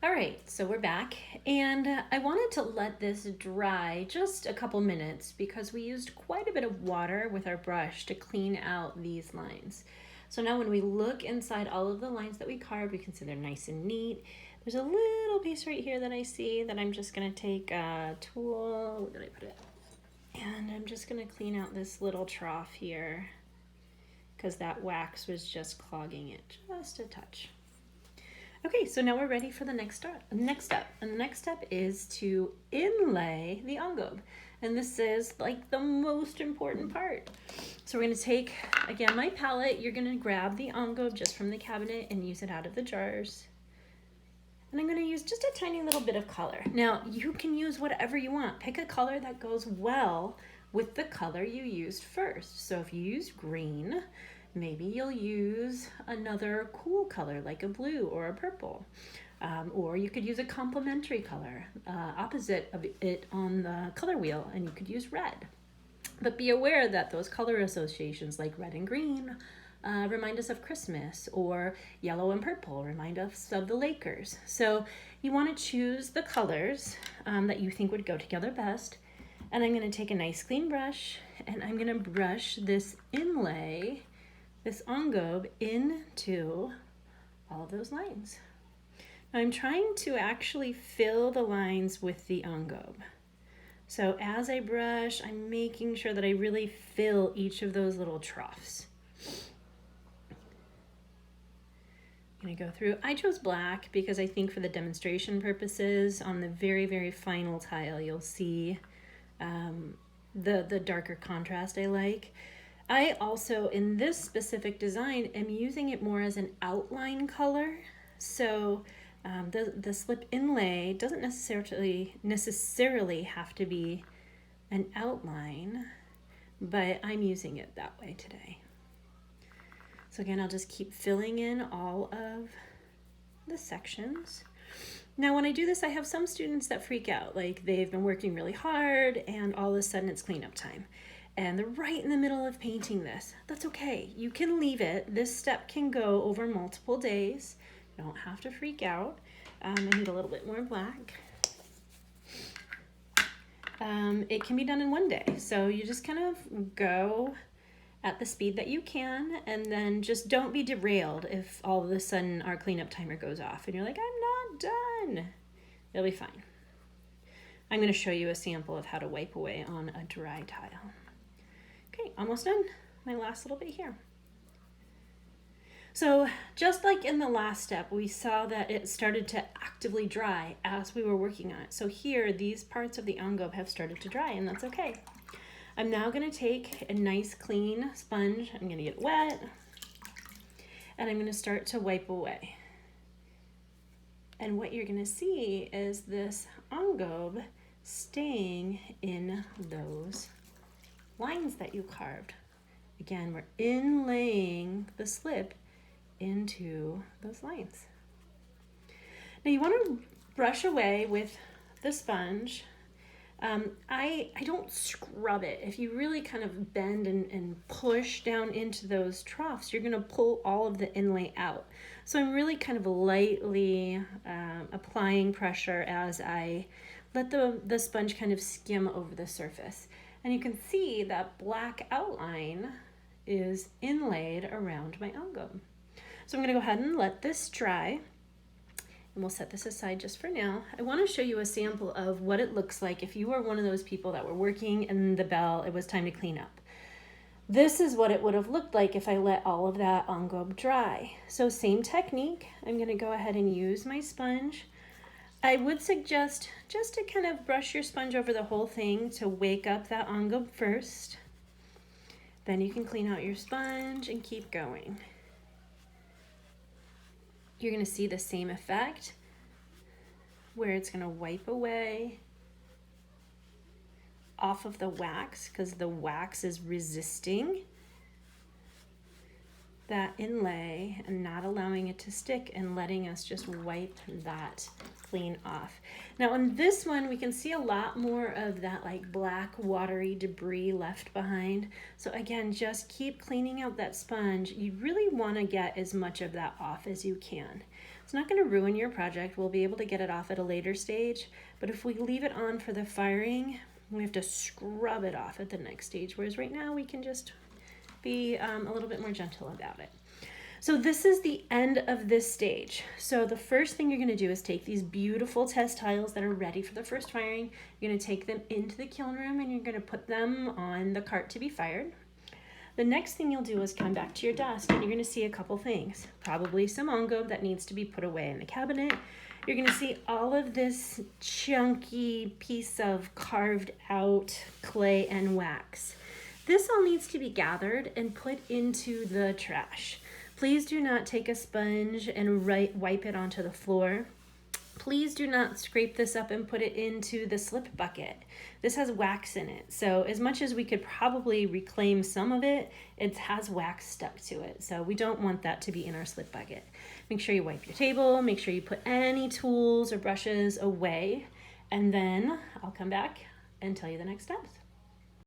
All right, so we're back, and I wanted to let this dry just a couple minutes because we used quite a bit of water with our brush to clean out these lines. So now when we look inside all of the lines that we carved, we can see they're nice and neat. There's a little piece right here that I see that I'm just gonna take a tool, where did I put it? And I'm just gonna clean out this little trough here because that wax was just clogging it just a touch. Okay, so now we're ready for the next step. And the next step is to inlay the engobe. And this is like the most important part. So we're gonna take, again, my palette. You're gonna grab the engobe just from the cabinet and use it out of the jars. And I'm gonna use just a tiny little bit of color. Now, you can use whatever you want. Pick a color that goes well with the color you used first. So if you use green, maybe you'll use another cool color like a blue or a purple. Or you could use a complementary color opposite of it on the color wheel, and you could use red. But be aware that those color associations like red and green remind us of Christmas, or yellow and purple remind us of the Lakers. So you want to choose the colors that you think would go together best. And I'm going to take a nice clean brush, and I'm going to brush this inlay, this engobe, into all of those lines. Now I'm trying to actually fill the lines with the engobe. So as I brush, I'm making sure that I really fill each of those little troughs. I'm gonna go through. I chose black because I think for the demonstration purposes, on the very, very final tile, you'll see the darker contrast I like. I also, in this specific design, am using it more as an outline color. So the slip inlay doesn't necessarily have to be an outline, but I'm using it that way today. So again, I'll just keep filling in all of the sections. Now when I do this, I have some students that freak out, like they've been working really hard and all of a sudden it's cleanup time. And they're right in the middle of painting this. That's okay. You can leave it. This step can go over multiple days. You don't have to freak out. I need a little bit more black. It can be done in one day. So you just kind of go at the speed that you can, and then just don't be derailed if all of a sudden our cleanup timer goes off and you're like, I'm not done. It'll be fine. I'm going to show you a sample of how to wipe away on a dry tile. Okay, almost done. My last little bit here. So just like in the last step, we saw that it started to actively dry as we were working on it. So here, these parts of the engobe have started to dry, and that's okay. I'm now going to take a nice clean sponge. I'm going to get it wet, and I'm going to start to wipe away. And what you're going to see is this engobe staying in those lines that you carved. Again, we're inlaying the slip into those lines. Now you want to brush away with the sponge. I don't scrub it. If you really kind of bend and push down into those troughs, you're going to pull all of the inlay out. So I'm really kind of lightly applying pressure as I let the sponge kind of skim over the surface. And you can see that black outline is inlaid around my engobe. So I'm going to go ahead and let this dry. And we'll set this aside just for now. I want to show you a sample of what it looks like if you were one of those people that were working and the bell, it was time to clean up. This is what it would have looked like if I let all of that engobe dry. So same technique. I'm going to go ahead and use my sponge. I would suggest just to kind of brush your sponge over the whole thing to wake up that engobe first. Then you can clean out your sponge and keep going. You're going to see the same effect where it's going to wipe away off of the wax because the wax is resisting that inlay and not allowing it to stick and letting us just wipe that clean off. Now on this one, we can see a lot more of that like black watery debris left behind. So again, just keep cleaning out that sponge. You really want to get as much of that off as you can. It's not going to ruin your project. We'll be able to get it off at a later stage, but if we leave it on for the firing, we have to scrub it off at the next stage, whereas right now we can just be a little bit more gentle about it. So this is the end of this stage. So the first thing you're going to do is take these beautiful test tiles that are ready for the first firing. You're going to take them into the kiln room and you're going to put them on the cart to be fired. The next thing you'll do is come back to your desk and you're going to see a couple things. Probably some engobe that needs to be put away in the cabinet. You're going to see all of this chunky piece of carved out clay and wax. This all needs to be gathered and put into the trash. Please do not take a sponge and wipe it onto the floor. Please do not scrape this up and put it into the slip bucket. This has wax in it. So as much as we could probably reclaim some of it, it has wax stuck to it. So we don't want that to be in our slip bucket. Make sure you wipe your table. Make sure you put any tools or brushes away. And then I'll come back and tell you the next steps.